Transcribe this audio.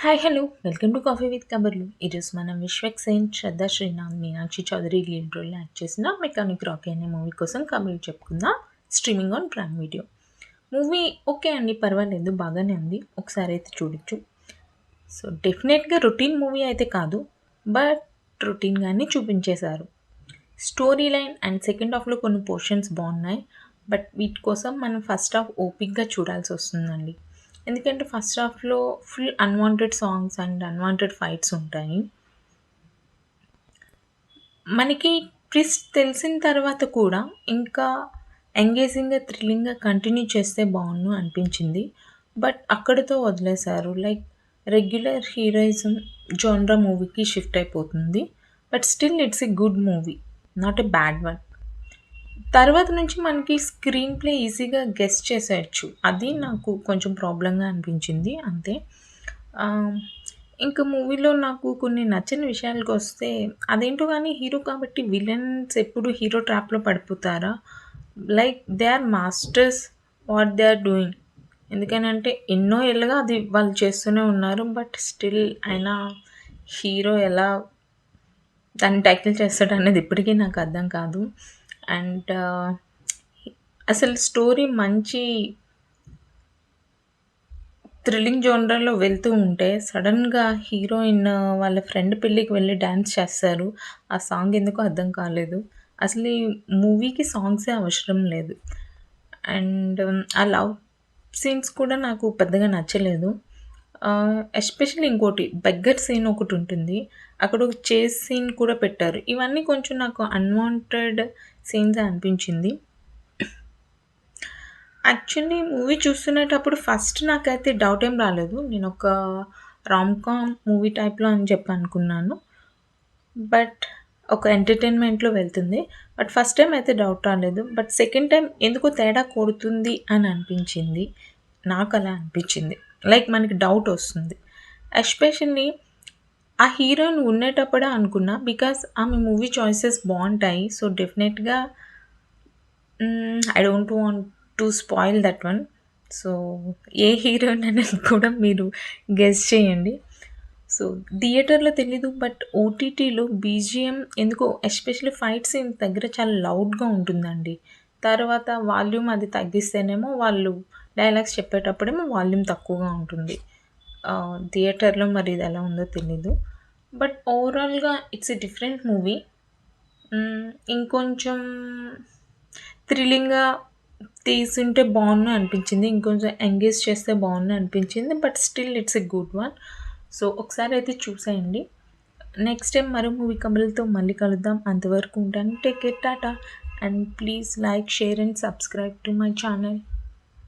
Hi hello welcome to coffee with Kabarlu. ఈరోజు మనం Vishwak Sen, Shraddha Srinath, Meenakshi Chaudhary lead role act చేసిన మెకానిక్ రాకీ అనే మూవీ కోసం కబర్లు చెప్పుకుందాం. Streaming on Prime Video. Movie okay అండి, పర్వాలేదు, బాగానే ఉంది, ఒకసారి అయితే చూడొచ్చు. సో డెఫినెట్గా రొటీన్ మూవీ అయితే కాదు, బట్ రొటీన్గానే చూపించేశారు. స్టోరీ లైన్ అండ్ సెకండ్ హాఫ్లో కొన్ని పోర్షన్స్ బాగున్నాయి, బట్ వీటి కోసం మనం ఫస్ట్ హాఫ్ ఓపిక్గా చూడాల్సి వస్తుందండి. ఎందుకంటే ఫస్ట్ హాఫ్లో full unwanted songs and unwanted fights ఉంటాయి. మనకి ట్విస్ట్ తెలిసిన తర్వాత కూడా ఇంకా ఎంగేజింగ్గా థ్రిల్లింగ్గా కంటిన్యూ చేస్తే బాగుండు అనిపించింది, బట్ అక్కడితో వదిలేశారు. లైక్ రెగ్యులర్ హీరోయిజం జోన్రా మూవీకి షిఫ్ట్ అయిపోతుంది, but still it's a good movie, not a bad one. తర్వాత నుంచి మనకి స్క్రీన్ ప్లే ఈజీగా గెస్ చేసేయచ్చు, అది నాకు కొంచెం ప్రాబ్లంగా అనిపించింది అంతే. ఇంకా మూవీలో నాకు కొన్ని నచ్చని విషయాలకు వస్తే, అదేంటో కానీ హీరో కాబట్టి విలన్స్ ఎప్పుడు హీరో ట్రాప్లో పడిపోతారా? Like they are masters what they are doing. ఎందుకనంటే ఎన్నో ఏళ్ళుగా అది వాళ్ళు చేస్తూనే ఉన్నారు, బట్ స్టిల్ అయినా హీరో ఎలా దాన్ని ట్యాకిల్ చేస్తాడు అనేది ఇప్పటికీ నాకు అర్థం కాదు. అండ్ అసలు స్టోరీ మంచి థ్రిల్లింగ్ జోనర్లో వెళ్తూ ఉంటే సడన్గా హీరోయిన్ వాళ్ళ ఫ్రెండ్ పెళ్ళికి వెళ్ళి డ్యాన్స్ చేస్తారు. ఆ సాంగ్ ఎందుకో అర్థం కాలేదు. అసలు ఈ మూవీకి సాంగ్సే అవసరం లేదు. అండ్ ఆ లవ్ సీన్స్ కూడా నాకు పెద్దగా నచ్చలేదు. ఎస్పెషల్లీ ఇంకోటి బెగ్గర్ సీన్ ఒకటి ఉంటుంది, అక్కడ ఒక చేస్ సీన్ కూడా పెట్టారు. ఇవన్నీ కొంచెం నాకు అన్వాంటెడ్ సీన్స్ అనిపించింది. యాక్చువల్లీ మూవీ చూస్తునేటప్పుడు ఫస్ట్ నాకైతే డౌట్ ఏం రాలేదు. నేను ఒక రామ్‌కామ్ మూవీ టైప్‌లో అని చెప్పి అనుకున్నాను, బట్ ఒక ఎంటర్టైన్మెంట్లో వెళ్తుంది. బట్ ఫస్ట్ టైం అయితే డౌట్ రాలేదు, బట్ సెకండ్ టైం ఎందుకో తేడా కొడుతుంది అని అనిపించింది. నాకు అలా అనిపించింది, లైక్ మనకి డౌట్ వస్తుంది. ఎస్పెషల్లీ ఆ హీరోయిన్ ఉండేటప్పుడే అనుకున్నా, బికాస్ ఆమె మూవీ చాయిసెస్ బాగుంటాయి. సో డెఫినెట్గా I don't want to spoil that one. So A heroine అనేది కూడా మీరు గెస్ చేయండి. సో థియేటర్లో తెలీదు, బట్ ఓటీటీలో బీజిఎం ఎందుకో ఎస్పెషల్లీ ఫైట్ సీన్ దగ్గర చాలా లౌడ్గా ఉంటుందండి. తర్వాత వాల్యూమ్ అది తగ్గిస్తేనేమో వాళ్ళు డైలాగ్స్ చెప్పేటప్పుడేమో వాల్యూమ్ తక్కువగా ఉంటుంది. థియేటర్లో మరి ఇది ఎలా ఉందో తెలీదు, బట్ ఓవరాల్గా ఇట్స్ ఎ డిఫరెంట్ మూవీ. ఇంకొంచెం థ్రిల్లింగ్గా తీసుంటే బాగుండు అనిపించింది, ఇంకొంచెం ఎంగేజ్ చేస్తే బాగుండు అనిపించింది, but still it's a good one. So ఒకసారి అయితే చూసేయండి. నెక్స్ట్ టైం మరో మూవీ కబుర్లతో మళ్ళీ కలుద్దాం. అంతవరకు ఉంటాను. Take care, Tata, and please like, share and subscribe to my channel.